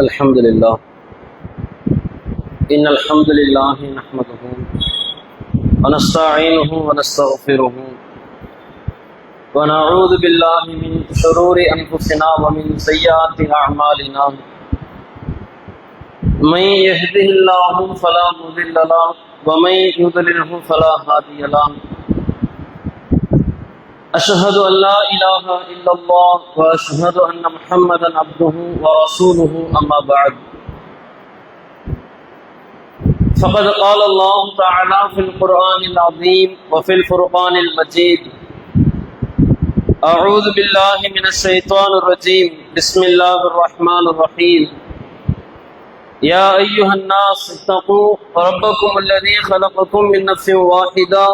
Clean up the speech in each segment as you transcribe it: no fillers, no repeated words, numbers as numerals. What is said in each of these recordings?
الحمد لله إن الحمد لله نحمده ونستعينه ونستغفره ونعوذ بالله من شرور أنفسنا ومن سيئات أعمالنا من يهده الله فلا مضل له ومن يضلله فلا هادي له أشهد أن لا إله إلا الله وأشهد أن محمدا عبده ورسوله أما بعد فقد قال الله تعالى في القرآن العظيم وفي الفرقان المجيد أعوذ بالله من الشيطان الرجيم بسم الله الرحمن الرحيم يا أيها الناس اتقوا ربكم الذي خلقكم من نفس واحدة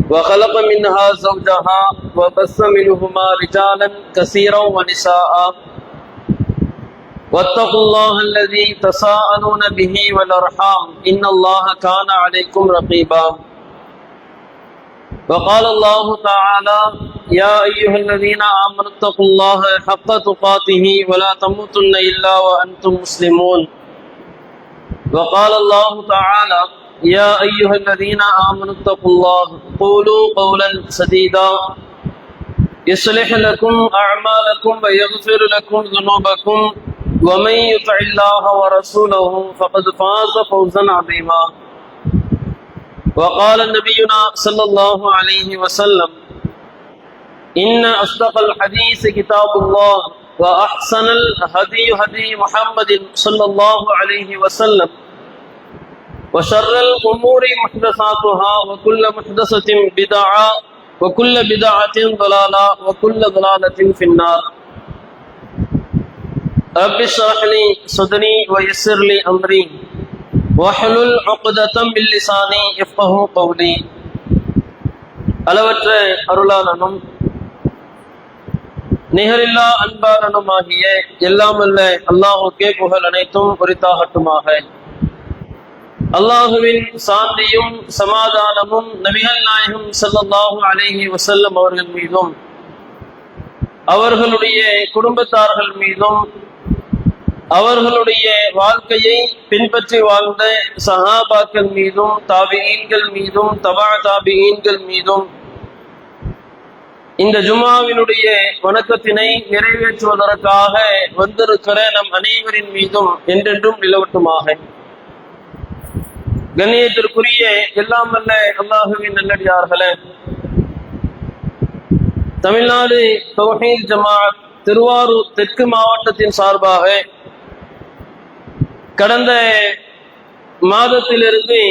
وخلق منها زوجها وبث منهما رجالا كثيرا ونساء واتقوا الله الذي تساءلون به والأرحام إن الله كان عليكم رقيبا وقال الله تعالى يا أيها الذين آمنوا اتقوا الله حق تقاته ولا تموتن إلا وأنتم مسلمون وقال الله تعالى يا أيها الذين آمنوا اتقوا الله قولوا قولا سديدا يصلح لكم أعمالكم ويغفر لكم ذنوبكم ومن يطع الله ورسوله فقد فاز فوزا عظيما وقال نبينا صلى الله عليه وسلم إن أصدق الحديث كتاب الله وأحسن الهدي هدي محمد صلى الله عليه وسلم وشر الأمور محدثاتها وكل محدثة بدعة وكل بدعة ضلالة وكل ضلالة في النار رب اشرح لي صدري ويسر لي أمري واحلل عقدة من لساني يفقهوا قولي அளவற்ற அருளாளனும் நிகரில்லா அன்பாளனுமாகிய எல்லாம் அல்ல அல்லாஹ்வுக்கே புகழ் அனைத்தும் உரித்தாகட்டுமாக. அல்லாஹுவின் சாந்தியும் சமாதானமும் நபிகள் நாயகம் ஸல்லல்லாஹு அலைஹி வஸல்லம் அவர்கள் மீதும் அவர்களுடைய குடும்பத்தார்கள் மீதும் அவர்களுடைய வாழ்க்கையை பின்பற்றி வாழ்ந்த சஹாபாக்கள் மீதும் தாபிஈன்கள் மீதும் தபா தாபிஈன்கள் மீதும் இந்த ஜும்ஆவினுடைய வணக்கத்தினை நிறைவேற்றுவதற்காக வந்திருக்கிற நம் அனைவரின் மீதும் என்றென்றும் நிலவட்டுமாக. கண்ணியத்திற்குரிய எல்லாம் வல்ல அல்லாஹுவின் நல்லடியார்களே, தமிழ்நாடு தௌஹீத் ஜமாஅத் திருவாரூர் தெற்கு மாவட்டத்தின் சார்பாக கடந்த மாதத்திலிருந்து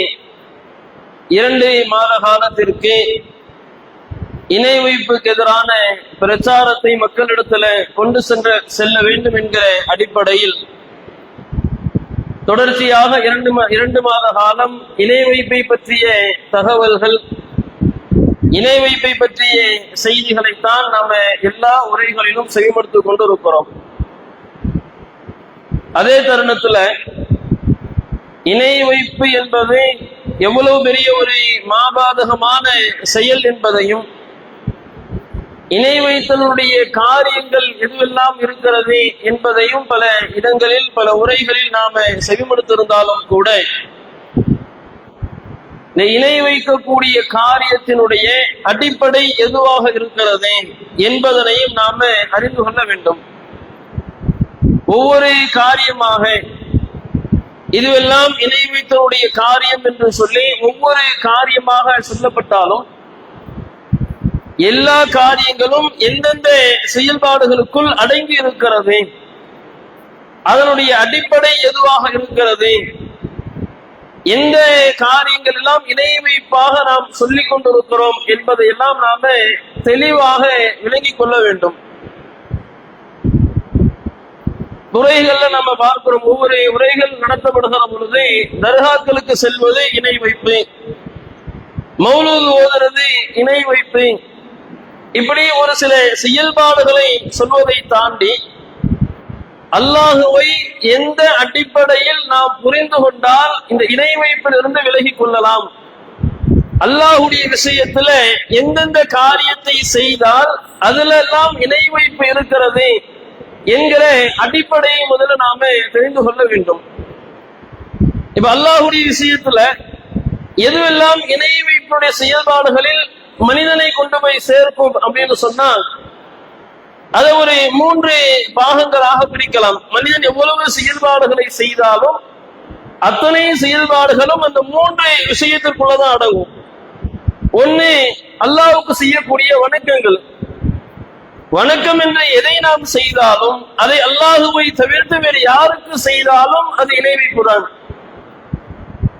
2 மாத காலத்திற்கு இணை வைப்புக்கு எதிரான பிரச்சாரத்தை மக்களிடத்துல கொண்டு செல்ல வேண்டும் என்கிற அடிப்படையில் தொடர்ச்சியாக 2 மாத காலம் இணை வைப்பை பற்றிய தகவல்கள், இணை வைப்பை பற்றிய செய்திகளைத்தான் நாம எல்லா உரைகளிலும் செயல்படுத்திக் கொண்டு இருக்கிறோம். அதே தருணத்துல இணை வைப்பு என்பது எவ்வளவு பெரிய ஒரு மாபாதகமான செயல் என்பதையும், இணை வைத்தலுடைய காரியங்கள் எதுவெல்லாம் இருக்கிறது என்பதையும் பல இடங்களில் பல உரைகளில் நாம செவிமடுத்திருந்தாலும் கூட இந்த இணை வைக்கக்கூடிய காரியத்தினுடைய அடிப்படை எதுவாக இருக்கிறது என்பதனையும் நாம அறிந்து கொள்ள வேண்டும். ஒவ்வொரு காரியமாக இதுவெல்லாம் இணை வைத்தலுடைய காரியம் என்று சொல்லி ஒவ்வொரு காரியமாக சொல்லப்பட்டாலும் எல்லா காரியங்களும் எந்தெந்த செயல்பாடுகளுக்குள் அடங்கி இருக்கிறது, அதனுடைய அடிப்படை எதுவாக இருக்கிறது, எந்த காரியங்கள் எல்லாம் இணை வைப்பாக நாம் சொல்லிக் கொண்டிருக்கிறோம் என்பதையெல்லாம் நாம தெளிவாக விளங்கிக் கொள்ள வேண்டும். உரைகள்ல நம்ம பார்க்கிறோம், ஒவ்வொரு உரைகள் நடத்தப்படுகிற பொழுது தர்காக்களுக்கு செல்வது இணை வைப்பு, மௌலூத் ஓதுறது இணை வைப்பு, இப்படி ஒரு சில செயல்பாடுகளை சொல்வதை தாண்டி அல்லாஹுவை எந்த அடிப்படையில் நாம் புரிந்து கொண்டால் இந்த இணை வைப்பில் இருந்து விலகிக் கொள்ளலாம், அல்லாஹுடைய விஷயத்துல எந்தெந்த காரியத்தை செய்தால் அதுல எல்லாம் இணை வைப்பு இருக்கிறது என்கிற அடிப்படையை முதல்ல நாம தெரிந்து கொள்ள வேண்டும். இப்ப அல்லாஹ்வுடைய விஷயத்துல எதுவெல்லாம் இணை வைப்புடைய செயல்பாடுகளில் மனிதனை கொண்டு போய் சேர்க்கும் அப்படின்னு சொன்னால் அதை ஒரு 3 பாகங்களாக பிரிக்கலாம். மனிதன் எவ்வளவு செயல்பாடுகளை செய்தாலும் அத்தனை செயல்பாடுகளும் அந்த 3 விஷயத்திற்குள்ளதான் அடங்கும். ஒண்ணு, அல்லாஹ்வுக்கு செய்யக்கூடிய வணக்கங்கள். வணக்கம் என்ற எதை நாம் செய்தாலும் அதை அல்லாஹ்வை தவிர்த்து வேறு யாருக்கு செய்தாலும் அது இணை வைப்புதான்.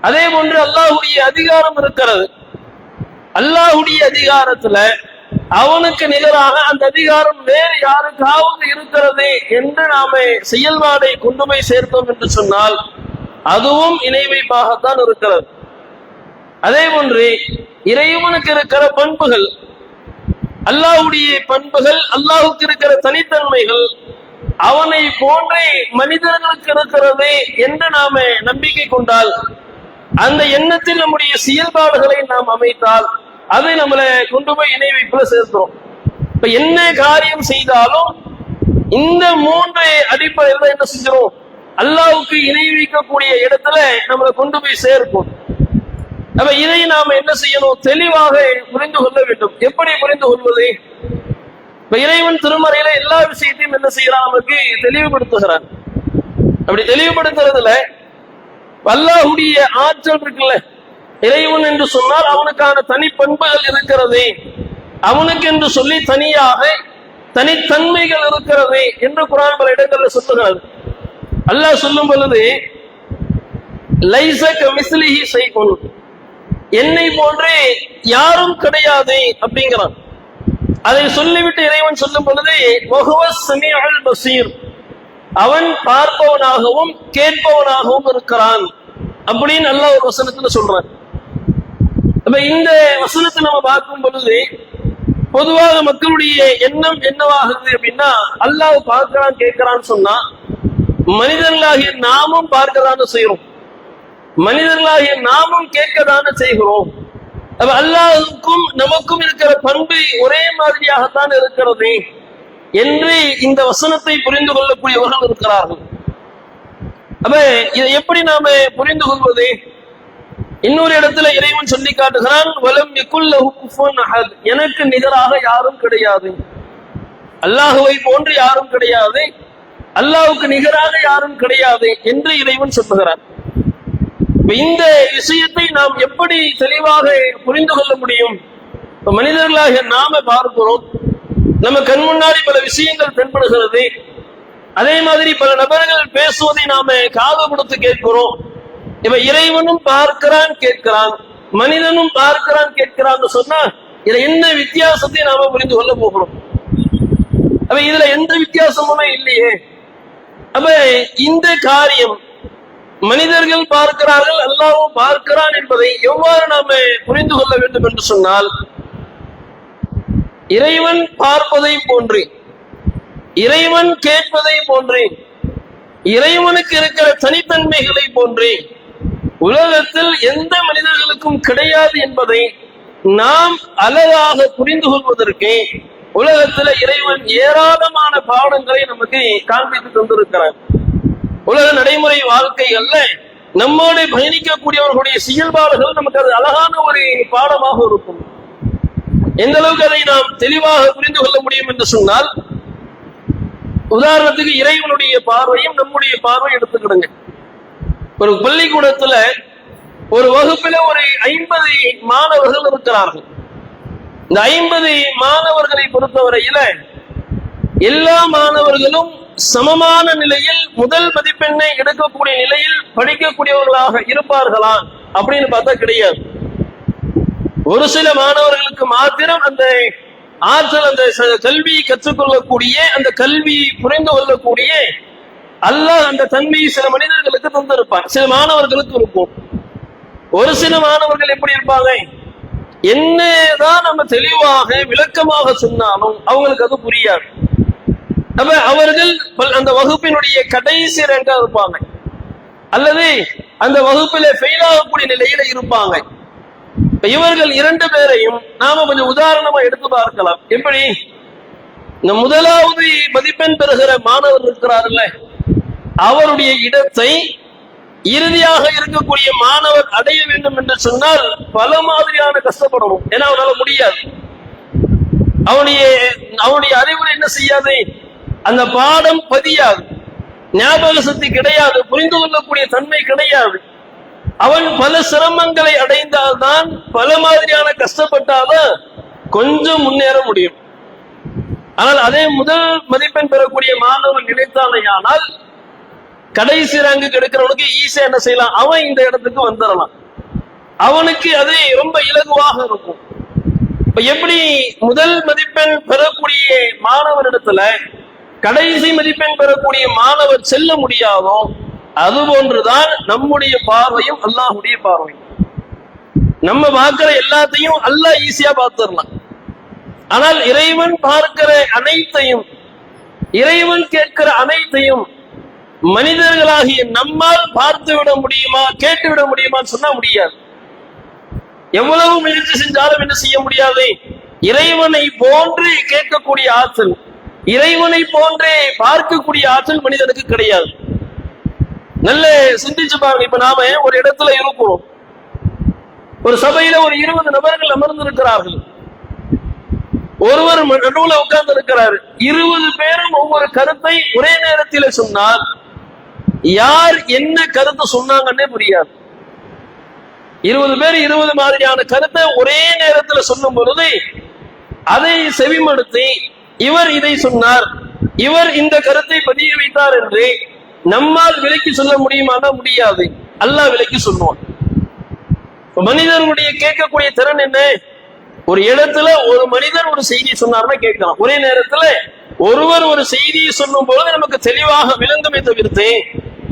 அதே போன்று அல்லாஹ்வுடைய அதிகாரம் இருக்கிறது. அல்லாஹ்வுடைய அதிகாரத்துல அவனுக்கு நிகராக அந்த அதிகாரம் வேறு யாருக்காவது இருக்கிறது என்று நாம செயல்பாடை கொண்டு போய் சேர்த்தோம் என்று சொன்னால் அதுவும் இணை வைப்பாகத்தான் இருக்கிறது. அதே போன்று இறைவனுக்கு இருக்கிற பண்புகள், அல்லாஹ்வுடைய பண்புகள், அல்லாஹ்வுக்கு இருக்கிற தனித்தன்மைகள் அவனை போன்றே மனிதர்களுக்கு இருக்கிறது என்று நாம நம்பிக்கை கொண்டால், அந்த எண்ணத்தில் நம்முடைய செயல்பாடுகளை நாம் அமைத்தால் அதை நம்மளை கொண்டு போய் இணை வைப்புல சேர்க்கிறோம். இப்ப என்ன காரியம் செய்தாலும் இந்த 3 அடிப்படையில் என்ன செஞ்சிடும், அல்லாஹ்வுக்கு இணை வைக்கக்கூடிய இடத்துல நம்மளை கொண்டு போய் சேர்க்கும். அப்ப இதை நாம என்ன செய்யணும், தெளிவாக புரிந்து கொள்ள வேண்டும். எப்படி புரிந்து கொள்வது? இப்ப இறைவன் திருமறையில எல்லா விஷயத்தையும் என்ன செய்யறான், நமக்கு தெளிவுபடுத்துகிறான். அப்படி தெளிவுபடுத்துறதுல அல்லாஹ்வுடைய ஆற்றல் இருக்குல்ல, இறைவன் என்று சொன்னால் அவனுக்கான தனி பண்புகள் இருக்கிறது, அவனுக்கு என்று சொல்லி தனியாக தனித்தன்மைகள் இருக்கிறது என்று குர்ஆன் பல இடங்கள்ல சொல்லுகிறது. அல்லாஹ் சொல்லும் பொழுது லைஸ கமிஸ்லிஹி ஷைஉன், என்னை போன்றே யாரும் கிடையாது அப்படிங்கிறான். அதை சொல்லிவிட்டு இறைவன் சொல்லும் பொழுது வஹுவஸ் ஸமீஉல் பஸீர், அவன் பார்ப்பவனாகவும் கேட்பவனாகவும் இருக்கிறான் அப்படின்னு அல்லாஹ் ஒரு வசனத்துல சொல்றான். அப்ப இந்த வசனத்தை நம்ம பார்க்கும் பொழுது பொதுவாக மக்களுடைய எண்ணம் என்னவாகுது அப்படின்னா, அல்லாஹ் பார்க்கிறான் கேட்கிறான்னு சொன்னா மனிதர்களாகிய நாமும் பார்க்கதான செய்கிறோம், மனிதர்களாகிய நாமும் கேட்கதான செய்கிறோம். அப்ப அல்லாஹ்வுக்கும் நமக்கும் இருக்கிற பண்பு ஒரே மாதிரியாகத்தான் இருக்கிறது என்று இந்த வசனத்தை புரிந்து கொள்ளக்கூடியவர்கள் இருக்கிறார்கள். அப்ப இதை எப்படி நாம புரிந்து கொள்வது? இன்னொரு இடத்துல இறைவன் சொல்லி காட்டுகிறான், வலம் யகுல் லஹு குஃபுவன் அஹத், எனக்கு நிகராக யாரும் கிடையாது, அல்லாஹ்வை போன்று யாரும் கிடையாது, அல்லாஹ்வுக்கு நிகராக யாரும் கிடையாது என்று இறைவன் சொல்லுகிறான். இந்த விஷயத்தை நாம் எப்படி தெளிவாக புரிந்து கொள்ள முடியும்? மனிதர்களாக நாம பார்க்கிறோம், நம்ம கண் முன்னாடி பல விஷயங்கள் தென்படுகிறது, அதே மாதிரி பல நபர்கள் பேசுவதை நாம காது கொடுத்து கேட்கிறோம். இப்ப இறைவனும் பார்க்கிறான் கேட்கிறான், மனிதனும் பார்க்கிறான் கேட்கிறான்னு சொன்னா இதுல என்ன வித்தியாசத்தை நாம புரிந்து கொள்ள போகிறோம்? அப்ப இதுல எந்த வித்தியாசமுமே இல்லையே. அப்ப இந்த காரியம் மனிதர்கள் பார்க்கிறார்கள், அல்லாஹ்வும் பார்க்கிறான் என்பதை எவ்வாறு நாம புரிந்து கொள்ள வேண்டும் என்று சொன்னால், இறைவன் பார்ப்பதை போன்று, இறைவன் கேட்பதை போன்று, இறைவனுக்கு இருக்கிற தனித்தன்மைகளை போன்று உலகத்தில் எந்த மனிதர்களுக்கும் கிடையாது என்பதை நாம் அழகாக புரிந்து கொள்வதற்கு உலகத்தில் இறைவன் ஏராளமான பாடங்களை நமக்கு காண்பித்து தந்திருக்கிறார். உலக நடைமுறை வாழ்க்கைகள்ல நம்மோடு பயணிக்கக்கூடியவர்களுடைய செயல்பாடுகள் நமக்கு அது அழகான ஒரு பாடமாக இருக்கும். எந்த அளவுக்கு அதை நாம் தெளிவாக புரிந்து கொள்ள முடியும் என்று சொன்னால், உதாரணத்துக்கு இறைவனுடைய பார்வையும் நம்முடைய பார்வை எடுத்துக்கிடுங்க. ஒரு பள்ளிக்கூடத்துல ஒரு வகுப்பில ஒரு 50 மாணவர்கள் இருக்கிறார்கள். இந்த 50 மாணவர்களை பொறுத்தவரையில எல்லா மாணவர்களும் சமமான நிலையில் முதல் மதிப்பெண்ணை எடுக்கக்கூடிய நிலையில் படிக்கக்கூடியவர்களாக இருப்பார்களா அப்படின்னு பார்த்தா கிடையாது. ஒரு சில மாணவர்களுக்கு மாத்திரம் அந்த ஆற்றல், அந்த கல்வியை கற்றுக்கொள்ளக்கூடிய, அந்த கல்வியை புரிந்து கொள்ளக்கூடிய அல்லாஹ் அந்த தன்மையை சில மனிதர்களுக்கு தந்திருப்பான், சில மாணவர்களுக்கு இருக்கும். ஒரு சில மாணவர்கள் எப்படி இருப்பாங்க, என்னதான் நம்ம தெளிவாக விளக்கமாக சொன்னாலும் அவங்களுக்கு அது புரியாது. அப்ப அவர்கள் அந்த வகுப்பினுடைய கடைசி ரேங்கா இருப்பாங்க, அல்லது அந்த வகுப்பில ஃபெயில் ஆகக்கூடிய நிலையில இருப்பாங்க. இவர்கள் 2 பேரையும் நாம கொஞ்சம் உதாரணமா எடுத்து பார்க்கலாம். எப்படி இந்த முதலாவது மதிப்பெண் பெறுகிற மாணவர் இருக்கிறார்ல, அவருடைய இடத்தை இறுதியாக இருக்கக்கூடிய மாணவர் அடைய வேண்டும் என்று சொன்னால் பல மாதிரியான கஷ்டப்படணும். ஏன்னா அவனால முடியாது. அவனுடைய அறிவுரை என்ன செய்யாது, அந்த பாடம் பதியாது, ஞாபக சக்தி கிடையாது, புரிந்து கொள்ளக்கூடிய தன்மை கிடையாது. அவன் பல சிரமங்களை அடைந்தால்தான், பல மாதிரியான கஷ்டப்பட்டால்தான் கொஞ்சம் முன்னேற முடியும். ஆனால் அதே முதல் மதிப்பெண் பெறக்கூடிய மாணவன் நினைத்தானேயானால் கடைசி ரேங்கு எடுக்கிறவனுக்கு ஈஸியா என்ன செய்யலாம், அவன் இந்த இடத்துக்கு வந்துடலாம். அவனுக்கு அது ரொம்ப இலகுவாக இருக்கும். இப்ப எப்படி முதல் மதிப்பெண் பெறக்கூடிய மாணவனிடத்துல கடைசி மதிப்பெண் பெறக்கூடிய மாணவர் செல்ல முடியாதோ, அது போன்றுதான் நம்முடைய பார்வையும் அல்லாஹ்வுடைய பார்வையும். நம்ம பார்க்கிற எல்லாத்தையும் அல்லாஹ் ஈஸியா பார்த்துடலாம். ஆனால் இறைவன் பார்க்கிற அனைத்தையும், இறைவன் கேட்கிற அனைத்தையும் மனிதர்களாகிய நம்மால் பார்த்து விட முடியுமா, கேட்டு விட முடியுமான்னு சொன்னா முடியாது. எவ்வளவு முயற்சி செஞ்சாலும் என்ன செய்ய முடியாது. இறைவனை போன்று கேட்கக்கூடிய ஆற்றல், இறைவனை போன்றே பார்க்கக்கூடிய ஆற்றல் மனிதனுக்கு கிடையாது. நல்ல சிந்திச்சு பாருங்க. இப்ப நாம ஒரு இடத்துல இருப்போம், ஒரு சபையில ஒரு 20 நபர்கள் அமர்ந்து இருக்கிறார்கள். ஒருவர் நடுவுல உட்கார்ந்து இருக்கிறார். 20 பேரும் ஒவ்வொரு கருத்தை ஒரே நேரத்தில் சொன்னால் யார் என்ன கருத்தை சொன்னாங்கன்னே புரியாது. 20 பேர் 20 மாதிரியான கருத்தை ஒரே நேரத்தில் சொல்லும் பொழுது அதை செவிமடுத்தி இவர் இதை சொன்னார், இவர் இந்த கருத்தை பதிய வைத்தார் என்று நம்மால் விலைக்கு சொல்ல முடியுமானா முடியாது. அல்லாஹ் விலைக்கு சொல்லுவான். மனிதனுடைய கேட்கக்கூடிய திறன் என்ன, ஒரு இடத்துல ஒரு மனிதர் ஒரு செய்தி சொன்னார்னா கேட்கலாம். ஒரே நேரத்துல ஒருவர் ஒரு செய்தியை சொல்லும் பொழுது நமக்கு தெளிவாக விளங்குமே தவிர்த்து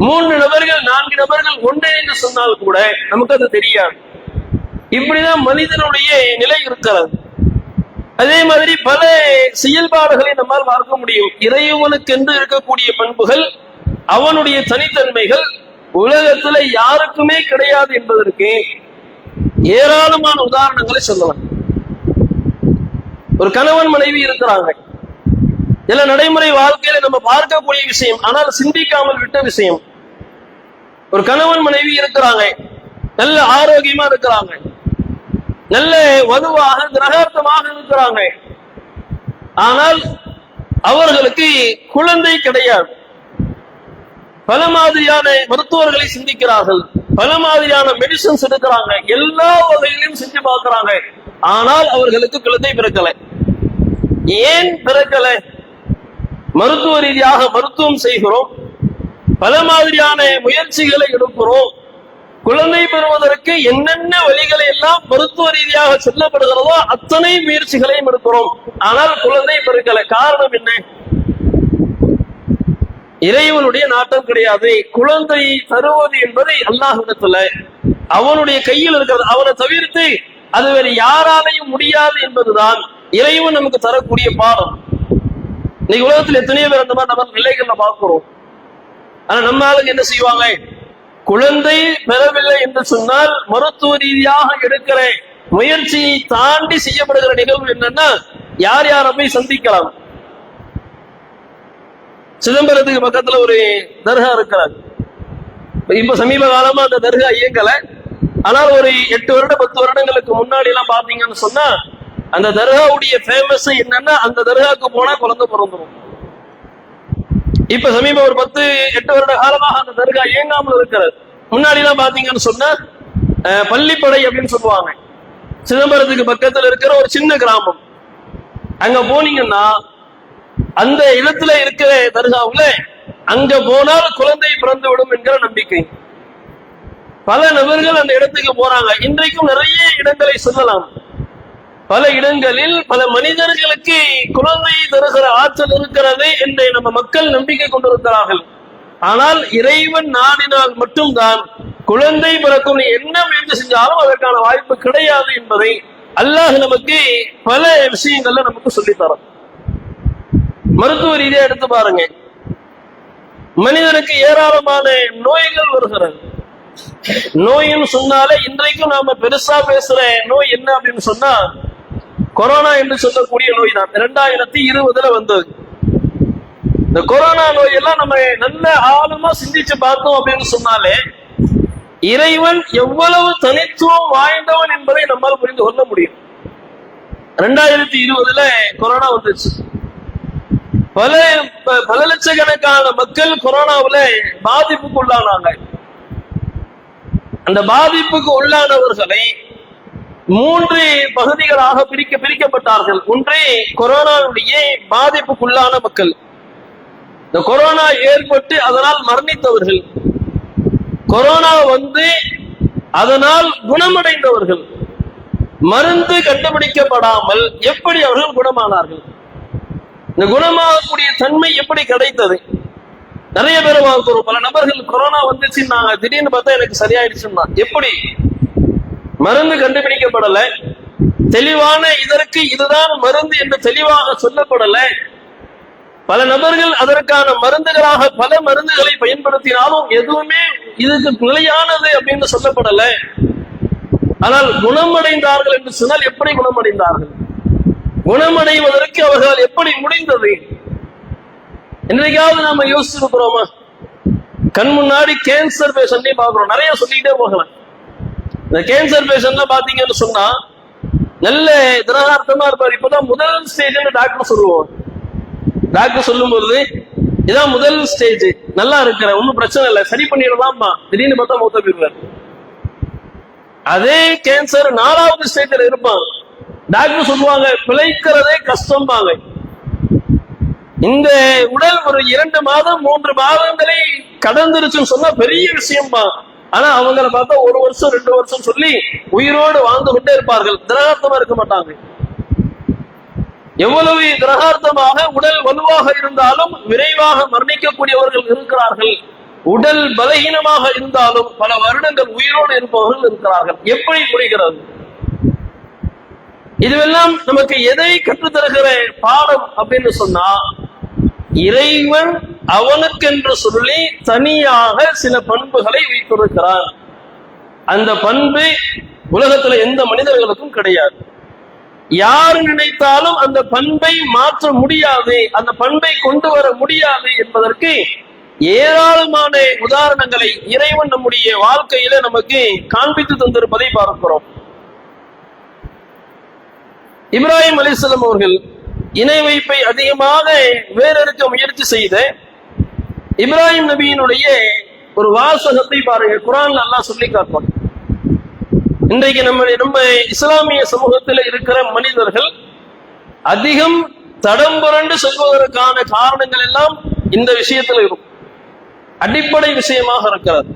3 நபர்கள் 4 நபர்கள் ஒன்றிணைந்து சொன்னால் கூட நமக்கு அது தெரியாது. இப்படிதான் மனிதனுடைய நிலை இருக்கிறது. அதே மாதிரி பல செயல்பாடுகளை நம்மால் பார்க்க முடியும். இறைவனுக்கென்று இருக்கக்கூடிய பண்புகள், அவனுடைய தனித்தன்மைகள் உலகத்துல யாருக்குமே கிடையாது என்பதற்கு ஏராளமான உதாரணங்களை சொல்லலாம். ஒரு கணவன் மனைவி இருக்கிறாங்க. இதெல்லாம் நடைமுறை வாழ்க்கையில நம்ம பார்க்கக்கூடிய விஷயம், ஆனால் சிந்திக்காமல் விட்ட விஷயம். ஒரு கணவன் மனைவி இருக்கிறாங்க, நல்ல ஆரோக்கியமா இருக்கிறாங்க, நல்ல வலுவாக கிரகார்த்தமாக இருக்கிறாங்க. ஆனால் அவர்களுக்கு குழந்தை கிடையாது. பல மாதிரியான மருத்துவர்களை சிந்திக்கிறார்கள், பல மாதிரியான மெடிசன்ஸ் எடுக்கிறாங்க, எல்லா வகையிலும் செஞ்சு பார்க்கிறாங்க. ஆனால் அவர்களுக்கு குழந்தை பிறக்கல. ஏன் பிறக்கல? மருத்துவ ரீதியாக மருத்துவம் செய்கிறோம், பல மாதிரியான முயற்சிகளை எடுக்கிறோம். குழந்தை பெறுவதற்கு என்னென்ன வழிகளை எல்லாம் மருத்துவ ரீதியாக சொல்லப்படுகிறதோ அத்தனை முயற்சிகளையும் எடுக்கிறோம். ஆனால் குழந்தை பிறக்கல. காரணம் என்ன? இறைவனுடைய நாட்டம் கிடையாது. குழந்தை தருவது என்பதை அல்லாஹ்விடத்துல அவனுடைய கையில் இருக்கிறது. அவனை தவிர்த்து அது வேறு யாராலையும் முடியாது என்பதுதான் இறைவன் நமக்கு தரக்கூடிய பாடம். இன்னைக்கு உலகத்தில் எத்தனையோ பேர் அந்த மாதிரி நம்ம நிலைகள்ல பார்க்கிறோம். ஆனா நம்ம ஆளுங்க என்ன செய்வாங்க, குழந்தை பெறவில்லை என்று சொன்னால் மருத்துவ ரீதியாக எடுக்கிற முயற்சியை தாண்டி செய்யப்படுகிற நிகழ்வு என்னன்னா, யார் யாரை போய் சந்திக்கலாம். சிதம்பரத்துக்கு பக்கத்துல ஒரு தர்கா இருக்கிறார். இப்ப சமீப காலமா அந்த தர்கா இயங்கல. ஆனால் ஒரு 8 வருடம் 10 வருடங்களுக்கு முன்னாடி எல்லாம் பாத்தீங்கன்னு சொன்னா அந்த தர்காவுடைய ஃபேமஸ் என்னன்னா, அந்த தர்காவுக்கு போனா குழந்தை பிறந்துடும். இப்ப சமீபம் ஒரு 10-8 வருட காலமாக அந்த தர்கா இயங்காமல் இருக்கிறது. முன்னாடி எல்லாம் பாத்தீங்கன்னு சொன்னா பள்ளிப்படை அப்படின்னு சொல்லுவாங்க. சிதம்பரத்துக்கு பக்கத்துல இருக்கிற ஒரு சின்ன கிராமம். அங்க போனீங்கன்னா அந்த இடத்துல இருக்கிற தர்காவுல அங்க போனால் குழந்தை பிறந்து விடும் என்கிற நம்பிக்கை. பல நபர்கள் அந்த இடத்துக்கு போறாங்க. இன்றைக்கும் நிறைய இடங்களை சொல்லலாம். பல இடங்களில் பல மனிதர்களுக்கு குழந்தை தருகிற ஆற்றல் இருக்கிறது என்று நம்ம மக்கள் நம்பிக்கை கொண்டிருக்கிறார்கள். ஆனால் இறைவன் நாடினால் மட்டும்தான் குழந்தை பிறக்கும். என்ன முயற்சி செஞ்சாலும் அதற்கான வாய்ப்பு கிடையாது என்பதை அல்லாஹ் நமக்கு பல விஷயங்கள்ல நமக்கு சொல்லித்தரோம். மருத்துவ ரீதியா எடுத்து பாருங்க, மனிதனுக்கு ஏராளமான நோய்கள் வருகிறது. நோயின்னு சொன்னாலே இன்றைக்கும் நாம பெருசா பேசுற நோய் என்ன அப்படின்னு சொன்னா கொரோனா என்று சொல்லக்கூடிய நோய் தான் 2020 வந்தது. இந்த கொரோனா நோய் எல்லாம் நம்ம நல்ல ஆழமா சிந்திச்சு பார்த்தோம் அப்படின்னு சொன்னாலே இறைவன் எவ்வளவு தனித்துவம் வாய்ந்தவன் என்பதை நம்மால் புரிந்து கொள்ள முடியும். 2020 கொரோனா வந்துச்சு. பல லட்சக்கணக்கான மக்கள் கொரோனாவுல பாதிப்புக்கு உள்ளானாங்க. அந்த பாதிப்புக்கு உள்ளானவர்களை 3 பகுதிகளாக பிரிக்கப்பட்டார்கள். ஒன்றே கொரோனாவுடைய பாதிப்புக்குள்ளான மக்கள், இந்த கொரோனா ஏற்பட்டு அதனால் மரணித்தவர்கள், கொரோனா வந்து அதனால் குணமடைந்தவர்கள், மருந்து கண்டுபிடிக்கப்படாமல் எப்படி அவர்கள் குணமானார்கள், இந்த குணமாகக்கூடிய தன்மை எப்படி கிடைத்தது. நிறைய பேர் பல நபர்கள் கொரோனா வந்துச்சுன்னாங்க, திடீர்னு பார்த்தா எனக்கு சரியாயிடுச்சுன்னா எப்படி மருந்து கண்டுபிடிக்கப்படல, தெளிவான இதற்கு இதுதான் மருந்து என்று தெளிவாக சொல்லப்படல. பல நபர்கள் அதற்கான மருந்துகளாக பல மருந்துகளை பயன்படுத்தினாலும் எதுவுமே இதுக்கு நிலையானது அப்படின்னு சொல்லப்படல. ஆனால் குணமடைந்தார்கள் என்று சொன்னால் எப்படி குணமடைந்தார்கள், குணமடைவதற்கு அவர்கள் எப்படி முடிந்தது என்றைக்காவது நாம யோசிச்சிருக்கிறோமா? கண் முன்னாடி கேன்சர் பேஷண்டே பார்க்கிறோம், நிறைய சொல்லிக்கிட்டே போகலாம். இந்த கேன்சர் பேஷண்ட்ல பாத்தீங்கன்னு சொன்னா நல்ல திரகார்த்தமா இருப்பார். இப்பதான் முதல் ஸ்டேஜ் டாக்டர் சொல்லுவோம். டாக்டர் சொல்லும் போது இதான் முதல் ஸ்டேஜ், நல்லா இருக்கிற ஒன்னும் பிரச்சனை இல்லை, சரி பண்ணிடலாம்மா, திடீர்னு பார்த்தா மூத்த போயிருவார். அதே கேன்சர் 4வது ஸ்டேஜ்ல இருப்பாங்க. டாக்டர் சொல்லுவாங்க பிழைக்கிறதே கஷ்டம்பாங்க. இந்த உடல் ஒரு 2 மாதம் 3 மாதங்களை கடந்துருச்சுன்னு சொன்னா பெரிய விஷயம்பா. ஆனா அவங்கள பார்த்தா 1 வருஷம் 2 வருஷம் சொல்லி உயிரோடு வாழ்ந்து கொண்டே இருப்பார்கள், திரகார்த்தமா இருக்க மாட்டாங்க. எவ்வளவு திரகார்த்தமாக உடல் வலுவாக இருந்தாலும் விரைவாக மரணிக்கக்கூடியவர்கள் இருக்கிறார்கள். உடல் பலகீனமாக இருந்தாலும் பல வருடங்கள் உயிரோடு இருப்பவர்கள் இருக்கிறார்கள். எப்படி புரிகிறது? இதுவெல்லாம் நமக்கு எதை கற்றுத்தருகிற பாடம் அப்படின்னு சொன்னா, இறைவன் அவனுக்கென்று சொல்லி தனியாக சில பண்புகளை வைத்திருக்கிறான். அந்த பண்பு உலகத்துல எந்த மனிதர்களுக்கும் கிடையாது. யார் நினைத்தாலும் அந்த பண்பை மாற்ற முடியாது, அந்த பண்பை கொண்டு வர முடியாது என்பதற்கு ஏராளமான உதாரணங்களை இறைவன் நம்முடைய வாழ்க்கையில நமக்கு காண்பித்து தந்திருப்பதை பார்க்கிறோம். இப்ராஹிம் அலைஹிஸ்ஸலாம் அவர்கள் இணை வைப்பை அதிகமாக வேறறுக்க முயற்சி செய்த இப்ராஹிம் நபியினுடைய ஒரு வாசகத்தை பாருங்க, குர்ஆன்ல அல்லாஹ் சொல்லி காட்டுவான். இன்றைக்கு நம்ம இஸ்லாமிய சமூகத்தில் இருக்கிற மனிதர்கள் அதிகம் தடம் புரண்டு சொல்வதற்கான காரணங்கள் எல்லாம் இந்த விஷயத்தில் இருக்கும், அடிப்படை விஷயமாக இருக்கிறது.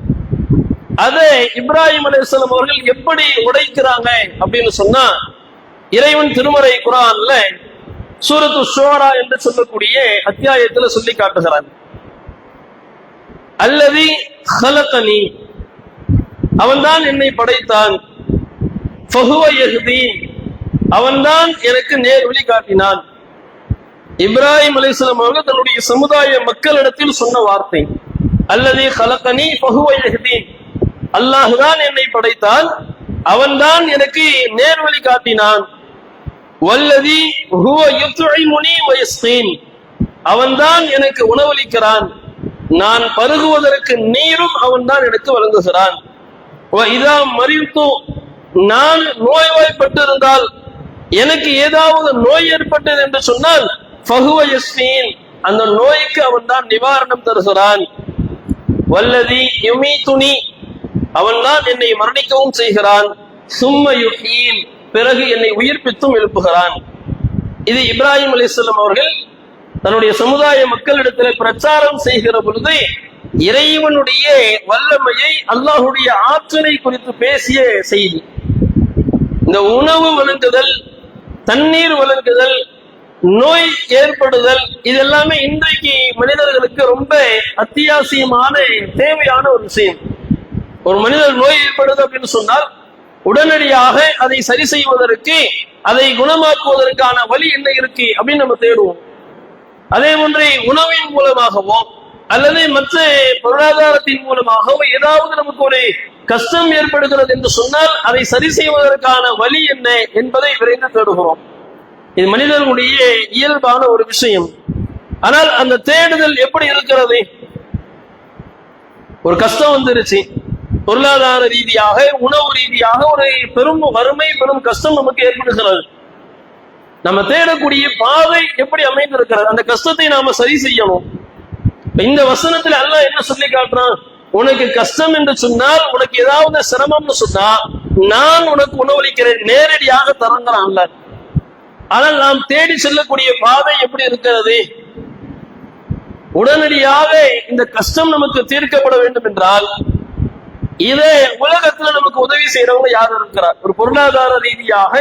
அதை இப்ராஹிம் அலைஹிஸ்ஸலாம் அவர்கள் எப்படி உடைக்கிறாங்க அப்படின்னு சொன்னா, இறைவன் திருமறை குர்ஆன்ல சூரத்து ஷூரா என்று சொல்லக்கூடிய அத்தியாயத்தில் சொல்லி காட்டுகிறார். அல்லதி ஹலகனி, அவன்தான் என்னை படைத்தான், ஃபஹுவ யஹ்தி, அவன்தான் எனக்கு நேர் வழி காட்டினான். இப்ராஹிம் அலைஹிஸ்ஸலாம் அவர்கள் தன்னுடைய சமுதாய மக்களிடத்தில் சொன்ன வார்த்தை அல்லதி ஹலகனி ஃபஹுவ யஹ்தி, அல்லாஹ் தான் என்னை படைத்தான், அவன்தான் எனக்கு நேர் வழி காட்டினான். வல்லதி ஹுவ யுத்இமுனி வ யஸ்கீன், அவன்தான் எனக்கு உணவளிக்கிறான், நான் பருகுவதற்கு நீரும் அவன்தான் எனக்கு வழங்குகிறான். வ இதா மரிது, நான் நோய்வாய்ப்பட்டிருந்தால், எனக்கு ஏதாவது நோய் ஏற்பட்டது என்று சொன்னால் ஃபஹுவ யஸ்கீன், அந்த நோய்க்கு அவன்தான் நிவாரணம் தருகிறான். வல்லதி யுமீதுனி, அவன்தான் என்னை மரணிக்கவும் செய்கிறான். சும்ம யுஹீன், பிறகு என்னை உயிர்ப்பித்தும் எழுப்புகிறான். இது இப்ராஹிம் அலைஹிஸ்ஸலாம் அவர்கள் தன்னுடைய சமுதாய மக்களிடத்தில் பிரச்சாரம் செய்கிற பொழுது இறைவனுடைய வல்லமையை, அல்லாஹுடைய ஆற்றலை குறித்து பேசிய செய்தி. இந்த உணவு வழங்குதல், தண்ணீர் வழங்குதல், நோய் ஏற்படுதல், இது எல்லாமே இன்றைக்கு மனிதர்களுக்கு ரொம்ப அத்தியாவசியமான தேவையான ஒரு விஷயம். ஒரு மனிதர் நோய் ஏற்படுது அப்படின்னு சொன்னால் உடனடியாக அதை சரி செய்வதற்கு, அதை குணமாக்குவதற்கான வழி என்ன இருக்கு அப்படின்னு நம்ம தேடுவோம். அதே போன்று உணவின் மூலமாகவோ அல்லது மற்ற பொருளாதாரத்தின் மூலமாகவோ ஏதாவது நமக்கு ஒரு கஷ்டம் ஏற்படுகிறது என்று சொன்னால் அதை சரி செய்வதற்கான வழி என்ன என்பதை விரைந்து தேடுகிறோம். இது மனிதர்களுடைய இயல்பான ஒரு விஷயம். ஆனால் அந்த தேடுதல் எப்படி இருக்கிறது? ஒரு கஷ்டம் வந்துருச்சு, பொருளாதார ரீதியாக, உணவு ரீதியாக ஒரு பெரும் வறுமை, பெரும் கஷ்டம் நமக்கு ஏற்படுகிறது. நம்ம தேடக்கூடிய பாதை எப்படி அமைந்திருக்கிறது? அந்த கஷ்டத்தை நாம சரி செய்யணும். இந்த வசனத்துல அல்லாஹ் என்ன சொல்லி காட்டுறான்? உனக்கு கஷ்டம் என்று சொன்னால், உனக்கு ஏதாவது சிரமம்னு சொன்னா நான் உனக்கு உணவளிக்கிறேன், நேரடியாக தரங்கிறான்ல. ஆனால் நாம் தேடி செல்லக்கூடிய பாதை எப்படி இருக்கிறது? உடனடியாக இந்த கஷ்டம் நமக்கு தீர்க்கப்பட வேண்டும் என்றால், இதே உலகத்துல நமக்கு உதவி செய்யறவங்க யார் இருக்கிறார்? ஒரு பொருளாதார ரீதியாக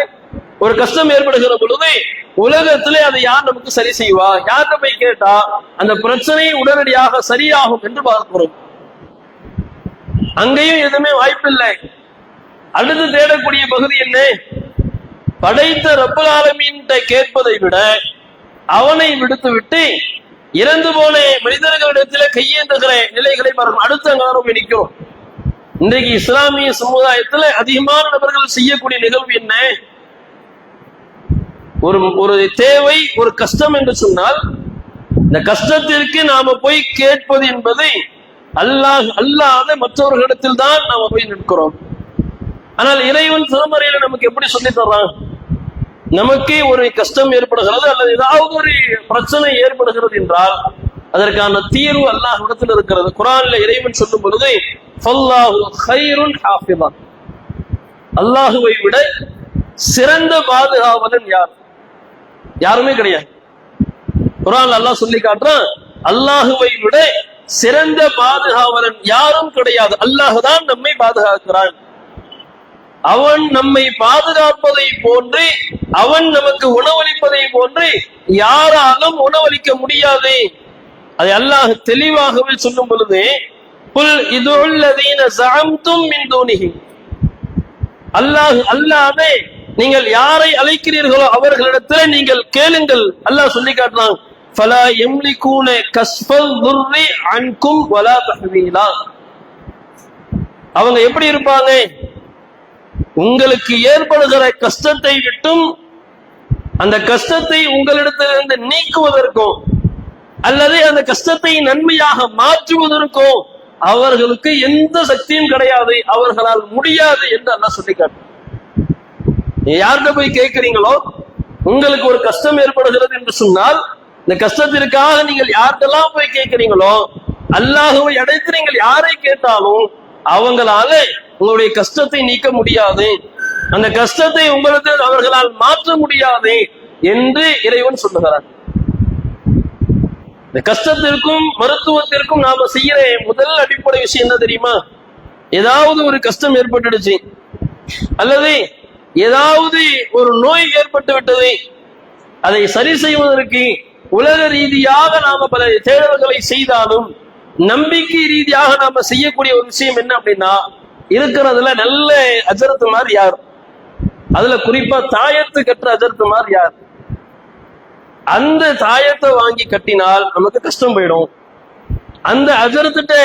ஒரு கஷ்டம் ஏற்படுகிற பொழுது உலகத்திலே அதை யார் நமக்கு சரி செய்வா? யார்கிட்ட போய் கேட்டா அந்த பிரச்சனை உடனடியாக சரியாகும் என்று பார்க்கிறோம். அங்கேயும் எதுவுமே வாய்ப்பில்லை. அடுத்து தேடக்கூடிய பகுதி என்ன? படைத்த ரப்பல் ஆலமீன் கேட்பதை விட அவனை விடுத்து விட்டு இறந்து போன மனிதர்களிடத்திலே கையேந்துகிற நிலைகளை பார்க்கணும். அடுத்து அங்க நிற்கிறோம். இன்றைக்கு இஸ்லாமிய சமுதாயத்தில் அதிகமான நபர்கள் செய்யக்கூடிய நிகழ்வு என்ன? ஒரு தேவை, ஒரு கஷ்டம் என்று சொன்னால் இந்த கஷ்டத்திற்கு நாம போய் கேட்பது என்பது அல்லாத மற்றவர்களிடத்தில் தான் நாம போய் நிற்கிறோம். ஆனால் இறைவன் திருமறையில நமக்கு எப்படி சொல்லி தர்றான்? நமக்கே ஒரு கஷ்டம் ஏற்படுகிறது அல்லது ஏதாவது ஒரு பிரச்சனை ஏற்படுகிறது என்றால் அதற்கான தீர்வு அல்லாஹ்விடத்தில் இருக்கிறது. குர்ஆன்ல இறைவன் சொல்லும் பொழுது ஃபல்லாஹு கைருன் ஹாஃபிதா, அல்லாஹுவை விட சிறந்த பாதுகாவலன் யார்? யாருமே கிடையாது. குர்ஆன்ல அல்லாஹ் சொல்லி காட்டுறான், அல்லாஹுவை விட சிறந்த பாதுகாவலன் யாரும் கிடையாது. அல்லாஹ் தான் நம்மை பாதுகாக்கிறான். அவன் நம்மை பாதுகாப்பதை போன்று, அவன் நமக்கு உணவளிப்பதை போன்று யாராலும் உணவளிக்க முடியாது. அதை அல்லாஹ் தெளிவாகவே சொல்லும் பொழுது, குல் இதுல்லதீன ஸஅம்தும் மின் தூனிஹி, அல்லாஹ் அல்லாஹ்வே நீங்கள் யாரை அழைக்கிறீர்களோ அவர்களிடத்தில் நீங்கள் கேளுங்கள். அல்லாஹ் சொல்லி காட்டுறான், ஃபலா யம்லிகூன கஸ்ஃபல் துர்ரி அன்கும் வலா தஹ்வீலா. அவங்க எப்படி இருப்பாங்க? உங்களுக்கு ஏற்படுகிற கஷ்டத்தை விட்டும் அந்த கஷ்டத்தை உங்களிடத்திலிருந்து நீக்குவதற்கும் அல்லது அந்த கஷ்டத்தை நன்மையாக மாற்றுவதற்கும் அவர்களுக்கு எந்த சக்தியும் கிடையாது, அவர்களால் முடியாது என்று அல்லாஹ் சொல்லி காட்டுறான். யார்கிட்ட போய் கேட்கிறீங்களோ, உங்களுக்கு ஒரு கஷ்டம் ஏற்படுகிறது என்று சொன்னால் இந்த கஷ்டத்திற்காக நீங்கள் யார்கிட்டெல்லாம் போய் கேட்கிறீங்களோ, அல்லாஹ்வை அடைத்து நீங்கள் யாரை கேட்டாலும் அவங்களால உங்களுடைய கஷ்டத்தை நீக்க முடியாது, அந்த கஷ்டத்தை உங்களுக்கு அவர்களால் மாற்ற முடியாது என்று இறைவன் சொல்லுகிறார். இந்த கஷ்டத்திற்கும் மருத்துவத்திற்கும் நாம செய்யற முதல் அடிப்படை விஷயம் என்ன தெரியுமா? ஏதாவது ஒரு கஷ்டம் ஏற்பட்டுடுச்சு அல்லது ஏதாவது ஒரு நோய் ஏற்பட்டு விட்டது, அதை சரி செய்வதற்கு உலக ரீதியாக நாம பல தேடல்களை செய்தாலும் நம்பிக்கை ரீதியாக நாம செய்யக்கூடிய ஒரு விஷயம் என்ன அப்படின்னா, இருக்கிறதுல நல்ல அஜரத்து மாதிரி யார்? அதுல குறிப்பா தாயத்து கட்டுற அஜரத்து மாதிரி யார்? அந்த தாயத்தை வாங்கி கட்டினால் நமக்கு கஷ்டம் போயிடும். அந்த அஜரத்துட்ட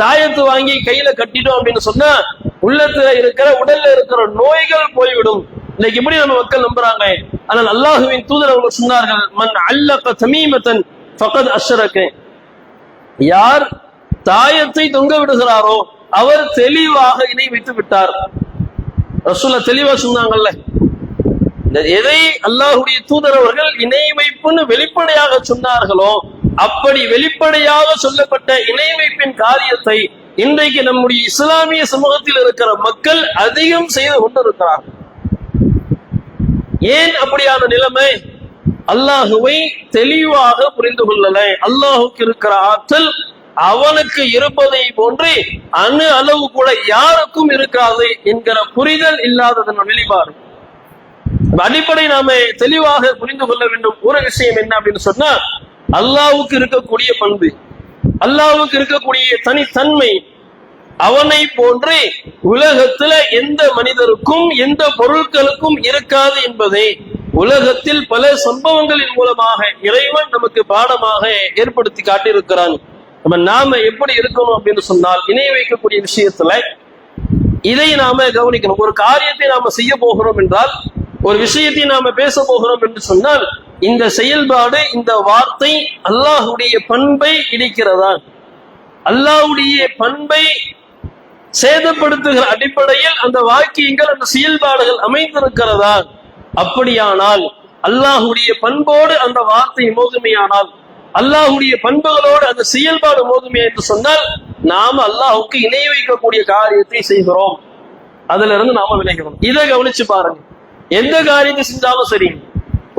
தாயத்து வாங்கி கையில கட்டிட்டோம் அப்படின்னு சொன்னா உள்ளத்துல இருக்கிற உடல்ல இருக்கிற நோய்கள் போய்விடும். இன்னைக்கு இப்படி நம்ம மக்கள் நம்புறாங்க. ஆனால் அல்லாஹுவின் தூதர் அவர்கள் சொன்னார்கள், மன் அல்லக தமீமத்தன் ஃபகத் அஷ்ரக, யார் தாயத்தை தொங்க விடுகிறாரோ அவர் தெளிவாக இணை வைத்து விட்டார். ரசூலுல்லாஹ் தெளிவா சொன்னாங்கல்ல. எதை அல்லாஹுடைய தூதர் அவர்கள் இணை வைப்புன்னு வெளிப்படையாக சொன்னார்களோ அப்படி வெளிப்படையாக சொல்லப்பட்ட இணை வைப்பின் காரியத்தை இன்றைக்கு நம்முடைய இஸ்லாமிய சமூகத்தில் இருக்கிற மக்கள் அதிகம் செய்து கொண்டிருக்கிறார்கள். ஏன் அப்படியான நிலைமை? அல்லாஹுவை தெளிவாக புரிந்து கொள்ளல. அல்லாஹுக்கு இருக்கிற ஆற்றல் அவனுக்கு இருப்பதை போன்று அணு அளவு கூட யாருக்கும் இருக்காது என்கிற புரிதல் இல்லாததன் வெளிப்பாடு. அடிப்படை நாம தெளிவாக புரிந்து கொள்ள வேண்டும். ஒரு விஷயம் என்ன அப்படின்னு சொன்னா, அல்லாஹ்வுக்கு இருக்கக்கூடிய பண்பு, அல்லாஹ்வுக்கு இருக்கக்கூடிய தனித்தன்மை அவனை போன்று உலகத்துல எந்த மனிதருக்கும் எந்த பொருட்களுக்கும் இருக்காது என்பதை உலகத்தில் பல சம்பவங்களின் மூலமாக இறைவன் நமக்கு பாடமாக ஏற்படுத்தி காட்டியிருக்கிறான். நாம எப்படி இருக்கணும் அப்படின்னு சொன்னால், இணை வைக்கக்கூடிய விஷயத்துல இதை நாம கவனிக்கணும். ஒரு காரியத்தை நாம செய்ய போகிறோம் என்றால் ஒரு விஷயத்தை நாம பேச போகிறோம் என்று சொன்னால் இந்த செயல்பாடு, இந்த வார்த்தை அல்லாஹுடைய பண்பை இடிக்கிறதா, அல்லாஹுடைய பண்பை சேதப்படுத்துகிற அடிப்படையில் அந்த வாக்கியங்கள், அந்த செயல்பாடுகள் அமைந்திருக்கிறதா? அப்படியானால் அல்லாஹுடைய பண்போடு அந்த வார்த்தை மோதுமையானால், அல்லாஹுடைய பண்புகளோடு அந்த செயல்பாடு மோதுமை என்று சொன்னால் நாம அல்லாஹுக்கு இணை வைக்கக்கூடிய காரியத்தை செய்கிறோம். அதுல இருந்து நாம விளைகிறோம். இதை கவனிச்சு பாருங்க. எந்த காரியத்தை செஞ்சாலும் சரி,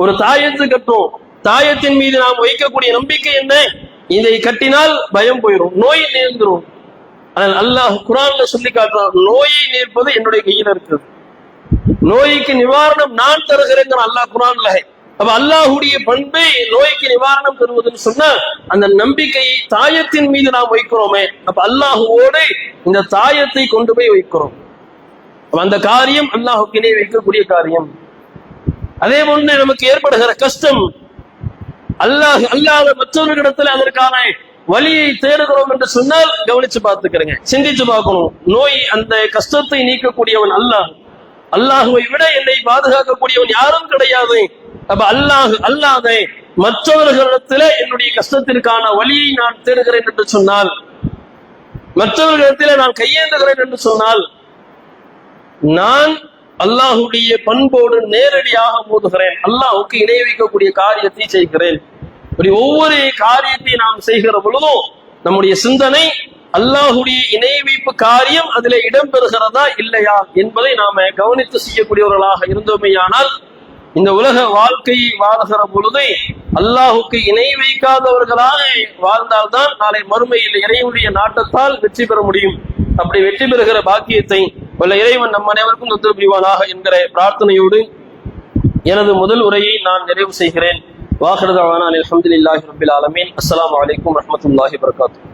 ஒரு தாயத்து கட்டுறோம், தாயத்தின் மீது நாம் வைக்கக்கூடிய நம்பிக்கை என்ன? இதை கட்டினால் பயம் போயிடும், நோய் நேர்ந்துரும். ஆனால் அல்லாஹ் குர்ஆன்ல சொல்லி காட்டுறான், நோயை நேர்ப்பது என்னுடைய கையில் இருக்குது, நோய்க்கு நிவாரணம் நான் தருகிறேன் அல்லாஹ் குர்ஆன்ல. அப்ப அல்லாஹுடைய பண்பை நோய்க்கு நிவாரணம் தருவதுன்னு சொன்னா அந்த நம்பிக்கையை தாயத்தின் மீது நாம் வைக்கிறோமே, அப்ப அல்லாஹுவோடு இந்த தாயத்தை கொண்டு போய் வைக்கிறோம். அந்த காரியம் அல்லாஹுக்கு இணை வைக்கக்கூடிய காரியம். அதே போன்று நமக்கு ஏற்படுகிற கஷ்டம், அல்லாத மற்றவர்களிடத்துல அதற்கான வழியை தேடுகிறோம் என்று சொன்னால் கவனிச்சு பார்த்துக்கிறேங்க, சிந்திச்சு பார்க்கணும். நோய், அந்த கஷ்டத்தை நீக்கக்கூடியவன் அல்லாஹ். அல்லாஹுவை விட என்னை பாதுகாக்கக்கூடியவன் யாரும் கிடையாது. அப்ப அல்லாத மற்றவர்களிடத்துல என்னுடைய கஷ்டத்திற்கான வழியை நான் தேடுகிறேன் என்று சொன்னால், மற்றவர்களிடத்துல நான் கையேந்துகிறேன் என்று சொன்னால், நான் அல்லாஹுடைய பண்போடு நேரடியாக மோதுகிறேன், அல்லாஹுக்கு இணை வைக்கக்கூடிய காரியத்தை செய்கிறேன். இப்படி ஒவ்வொரு காரியத்தை நாம் செய்கிற பொழுதும் நம்முடைய சிந்தனை அல்லாஹுடைய இணை வைப்பு காரியம் அதில் இடம்பெறுகிறதா இல்லையா என்பதை நாம கவனித்து செய்யக்கூடியவர்களாக இருந்தோமேயானால் இந்த உலக வாழ்க்கையை வாழ்கிற பொழுது அல்லாஹுக்கு இணை வைக்காதவர்களாக வாழ்ந்தால்தான் நாளை மறுமையில் இறைவனுடைய நாட்டத்தால் வெற்றி பெற முடியும். அப்படி வெற்றி பெறுகிற பாக்கியத்தை வல்ல இறைவன் நம் அனைவருக்கும் தந்து புரிவானாக என்கிற பிரார்த்தனையோடு எனது முதல் உரையை நான் நிறைவு செய்கிறேன். வாஹிரு தஅவானா அல்ஹம்துலில்லாஹி ரப்பில் ஆலமீன். அஸ்ஸலாமு அலைக்கும் வரஹ்மத்துல்லாஹி வபரகாத்துஹு.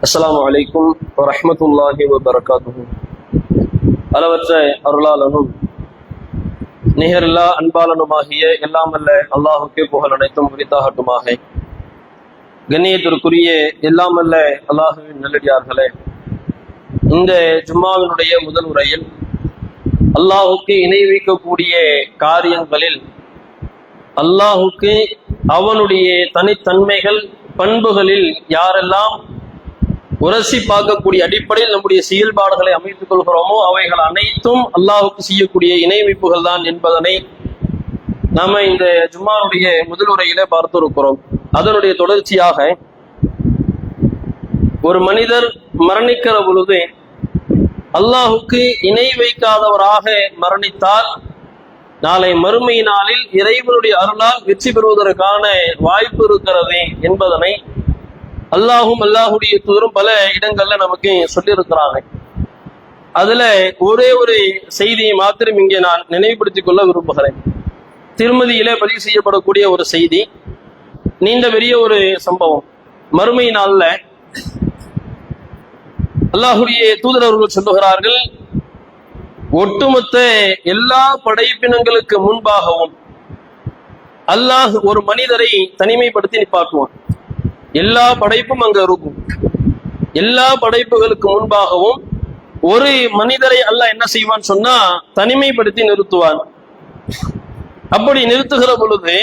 அஸ்ஸலாமு அலைக்கும் வரஹ்மத்துல்லாஹி வபரகாத்துஹு. அளவற்ற அருளாளனும் நிகரில்லா அன்பாளனுமாகிய எல்லாம் அல்ல அல்லாஹுக்கே புகழ் அனைத்தும் உரித்தாகட்டுமாக. கண்ணியத்திற்குரிய எல்லாம் அல்ல அல்லாஹுவின் நல்லடியார்களே, இந்த ஜும்மாவினுடைய முதல் உரையில் அல்லாஹுக்கு இணை வைக்கக்கூடிய காரியங்களில் அல்லாஹுக்கு அவனுடைய தனித்தன்மைகள், பண்புகளில் யாரெல்லாம் உரசி பார்க்கக்கூடிய அடிப்படையில் நம்முடைய செயல்பாடுகளை அமைத்துக் கொள்கிறோமோ அவைகள் அனைத்தும் அல்லாஹுக்கு செய்யக்கூடிய இணை வைப்புகள் தான் என்பதனை நாம இந்த ஜும்மாவுடைய முதல் உரையில பார்த்திருக்கிறோம். அதனுடைய தொடர்ச்சியாக ஒரு மனிதர் மரணிக்கிற பொழுது அல்லாஹுக்கு இணை வைக்காதவராக மரணித்தால் நாளை மறுமை நாளில் இறைவனுடைய அருளால் வெற்றி பெறுவதற்கான வாய்ப்பு இருக்கிறது என்பதனை அல்லாஹும் அல்லாஹுடைய தூதரும் பல இடங்கள்ல நமக்கு சொல்லி இருக்கிறாங்க. அதுல ஒரே ஒரு செய்தியை மாத்திரம் இங்கே நான் நினைவுபடுத்திக் கொள்ள விரும்புகிறேன். திருமதியிலே பதிவு செய்யப்படக்கூடிய ஒரு செய்தி, நீண்ட பெரிய ஒரு சம்பவம். மறுமை நாள்ல அல்லாஹுடைய தூதர் அவர்கள் சொல்லுகிறார்கள், ஒட்டுமொத்த எல்லா படைப்பினங்களுக்கு முன்பாகவும் அல்லாஹ் ஒரு மனிதரை தனிமைப்படுத்தி நிப்பாட்டுவான். எல்லா படைப்பும் அங்க இருக்கும். எல்லா படைப்புகளுக்கு முன்பாகவும் ஒரு மனிதரை அல்லாஹ் என்ன செய்வான் சொன்னா தனிமைப்படுத்தி நிறுத்துவான். அப்படி நிறுத்துகிற பொழுது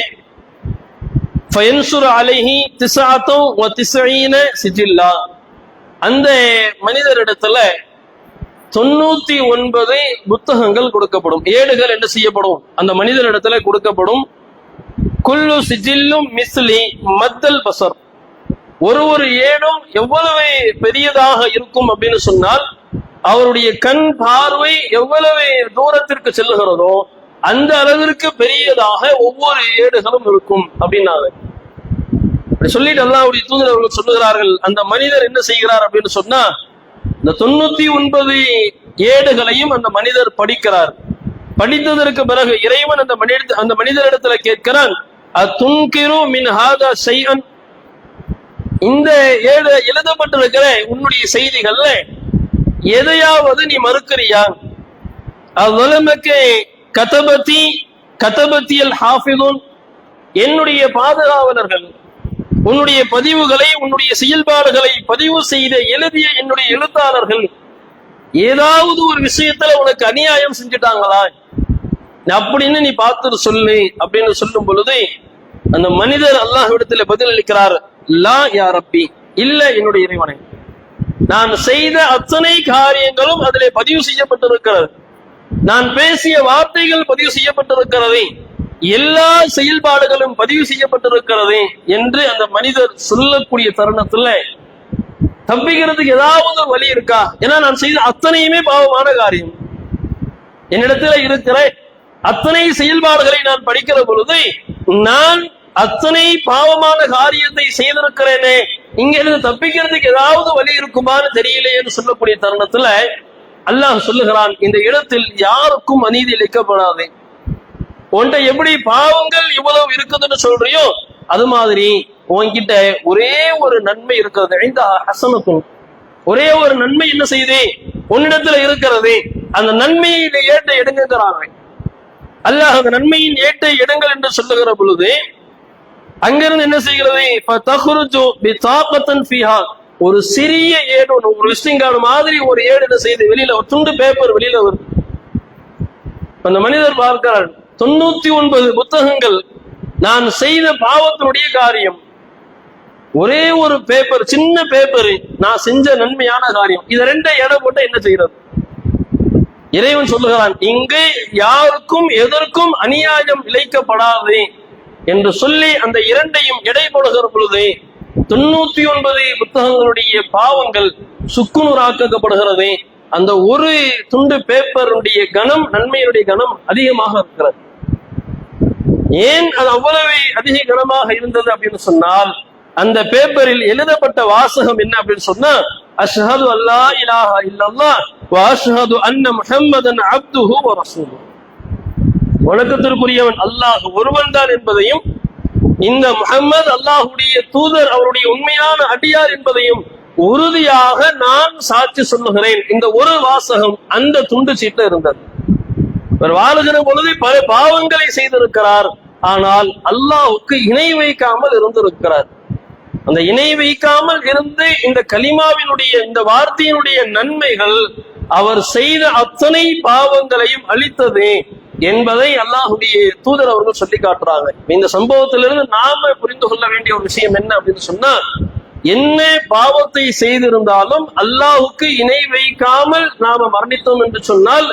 அந்த மனிதரிடத்துல 99 புத்தகங்கள் கொடுக்கப்படும், ஏடுகள் என்ன செய்யப்படும், அந்த மனிதரிடத்துல கொடுக்கப்படும். குல்லு சிஜில்லும் மிஸ்லி மத்தல் பசர், ஒரு ஏடும் எவ்வளவு பெரியதாக இருக்கும் அப்படின்னு சொன்னால் அவருடைய கண் பார்வை எவ்வளவு தூரத்திற்கு செல்லுகிறதோ அந்த அளவிற்கு பெரியதாக ஒவ்வொரு ஏடுகளும் இருக்கும் அப்படின்னாங்க. சொல்லிட்டு அல்லாஹ்வுடைய தூதர் அவர்கள் சொல்லுகிறார்கள், அந்த மனிதர் என்ன செய்கிறார் அப்படின்னு சொன்னா இந்த 99 ஏடுகளையும் அந்த மனிதர் படிக்கிறார். படித்ததற்கு பிறகு இறைவன் அந்த மனிதரிடத்துல கேட்கிறான், அத்துன்கிரு மின் ஹாதா ஷைஅன், இந்த எழுதப்பட்டிருக்கிற உன்னுடைய செய்திகள்ல எதையாவது நீ மறுக்கிறியா? கதபத்தியல் ஹாஃபிதுன், என்னுடைய பாதுகாவலர்கள், உன்னுடைய பதிவுகளை, உன்னுடைய செயல்பாடுகளை பதிவு செய்த எழுதிய என்னுடைய எழுத்தாளர்கள் ஏதாவது ஒரு விஷயத்துல உனக்கு அநியாயம் செஞ்சுட்டாங்களா அப்படின்னு நீ பார்த்துட்டு சொல்லு அப்படின்னு சொல்லும் பொழுது அந்த மனிதர் அல்லாஹ்விடத்துல பதில் அளிக்கிறார், லா யா ரப்பி, இல்ல என்னுடைய இறைவனை, நான் செய்த அத்தனை காரியங்களும் அதிலே பதிவு செய்யப்பட்டிருக்கிறது, நான் பேசிய வார்த்தைகள் பதிவு செய்யப்பட்டிருக்கிறது, எல்லா செயல்பாடுகளும் பதிவு செய்யப்பட்டிருக்கிறது என்று அந்த மனிதர் சொல்லக்கூடிய தருணத்துல தப்பிக்கிறதுக்கு ஏதாவது வழி இருக்கா? ஏன்னா நான் செய்த அத்தனையுமே பாவமான காரியம், என்னிடத்துல இருக்கிற அத்தனை செயல்பாடுகளை நான் படிக்கிற பொழுது நான் அத்தனை பாவமான காரியத்தை செய்திருக்கிறேனே, இங்க இருந்து தப்பிக்கிறதுக்கு ஏதாவது வழி இருக்குமான்னு தெரியலையேன்னு சொல்லக்கூடிய தருணத்துல அல்லாஹ் சொல்லுகிறான், இந்த இடத்தில் யாருக்கும் அநீதி இழைக்கப்படாது. உன்கிட்ட எப்படி பாவங்கள் இவ்வளவு இருக்குதுன்னு சொல்றியோ அது மாதிரி உன்கிட்ட ஒரே ஒரு நன்மை இருக்கிறது, இந்த ஹசனத்தும், ஒரே ஒரு நன்மை என்ன செய்யுது உன்னிடத்துல இருக்கிறது, அந்த நன்மையை ஏற்ற எடுங்கிறாங்க. அல்லாஹ் அந்த நன்மையின் ஏற்ற எடுங்கள் என்று சொல்லுகிற பொழுது அங்கிருந்து என்ன செய்கிறது, ஒரு சிறிய ஏடு, ஒரு விசிட்டிங் கார்டு மாதிரி ஒரு ஏடு என்ன செய்யுது, வெளியில ஒரு துண்டு பேப்பர் வெளியில வருது. அந்த மனிதர் பார்க்கிறார், 99 புத்தகங்கள் நான் செய்த பாவத்தினுடைய காரியம், ஒரே ஒரு பேப்பர், சின்ன பேப்பர் நான் செஞ்ச நன்மையான காரியம், இத ரெண்டை எடை போட்டு என்ன செய்யறது? இறைவன் சொல்லுகிறான், இங்கு யாருக்கும் எதற்கும் அநியாயம் இழைக்கப்படாது என்று சொல்லி அந்த இரண்டையும் எடை போடுகிற பொழுது 99 புத்தகங்களுடைய பாவங்கள் சுக்குநூறாக்கப்படுகிறது. அந்த ஒரு துண்டு பேப்பருடைய கனம், நன்மையுடைய கனம் அதிகமாக இருக்கிறது. ஏன் அது அவ்வளவு அதிக கனமாக இருந்தது அப்படின்னு சொன்னால், அந்த பேப்பரில் எழுதப்பட்ட வாசகம் என்ன அப்படின்னு சொன்னா, அஷ்ஹது அல்லா இலாஹா இல்லல்லாஹ் வ அஷ்ஹது அன்ன முஹம்மதன் அப்துஹு வ ரசூலுஹு, வணக்கத்திற்குரியவன் அல்லாஹ் ஒருவன் தான் என்பதையும், இந்த முஹம்மது அல்லாஹ்வுடைய தூதர், அவருடைய உண்மையான அடியார் என்பதையும் உறுதியாக நான் சாட்சி சொல்லுகிறேன். இந்த ஒரு வாசகம் அந்த துண்டு சீட்டில் இருந்தது. இவர் வாழுகிற பொழுது பல பாவங்களை செய்திருக்கிறார், ஆனால் அல்லாஹ்வுக்கு இணை வைக்காமல் இருந்திருக்கிறார். அந்த இணை வைக்காமல் இருந்து இந்த கலிமாவினுடைய, இந்த வார்த்தையினுடைய நன்மைகள் அவர் செய்த அத்தனை பாவங்களையும் அளித்தது என்பதை அல்லாஹ்வுடைய தூதர் அவர்கள் சொல்லி காட்டுறாங்க. இந்த சம்பவத்திலிருந்து நாம புரிந்து கொள்ள வேண்டிய ஒரு விஷயம் என்ன அப்படின்னு சொன்னா, என்ன பாவத்தை செய்திருந்தாலும் அல்லாஹ்வுக்கு இணை வைக்காமல் நாம மரணித்தோம் என்று சொன்னால்,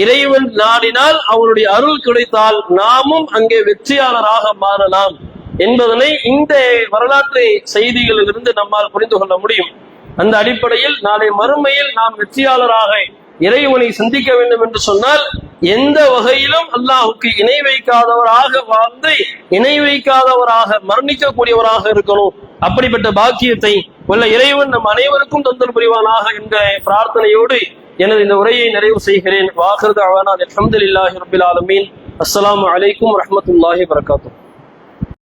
இறைவன் நாடினால் அவருடைய அருள் கிடைத்தால் நாமும் அங்கே வெற்றியாளராக மாறலாம் என்பதனை இந்த வரலாற்று செய்திகளிலிருந்து நம்மால் புரிந்து கொள்ள முடியும். அந்த அடிப்படையில் நாளை மறுமையில் நாம் வெற்றியாளராக இறைவனை சந்திக்க வேண்டும் என்று சொன்னால், எந்த வகையிலும் அல்லாஹ்வுக்கு இணை வைக்காதவராக வாழ்ந்து இணை வைக்காதவராக மரணிக்கக்கூடியவராக இருக்கணும். அப்படிப்பட்ட பாக்கியத்தை உள்ள இறைவன் நம் அனைவருக்கும் தந்தல் புரிவானாக என்ற பிரார்த்தனையோடு எனது இந்த உரையை நிறைவு செய்கிறேன். வாஹிரு தஅவானா அல்ஹம்துலில்லாஹி ரப்பில் ஆலமீன். அஸ்ஸலாமு அலைக்கும் வரஹ்மத்துல்லாஹி வபரகாத்துஹு.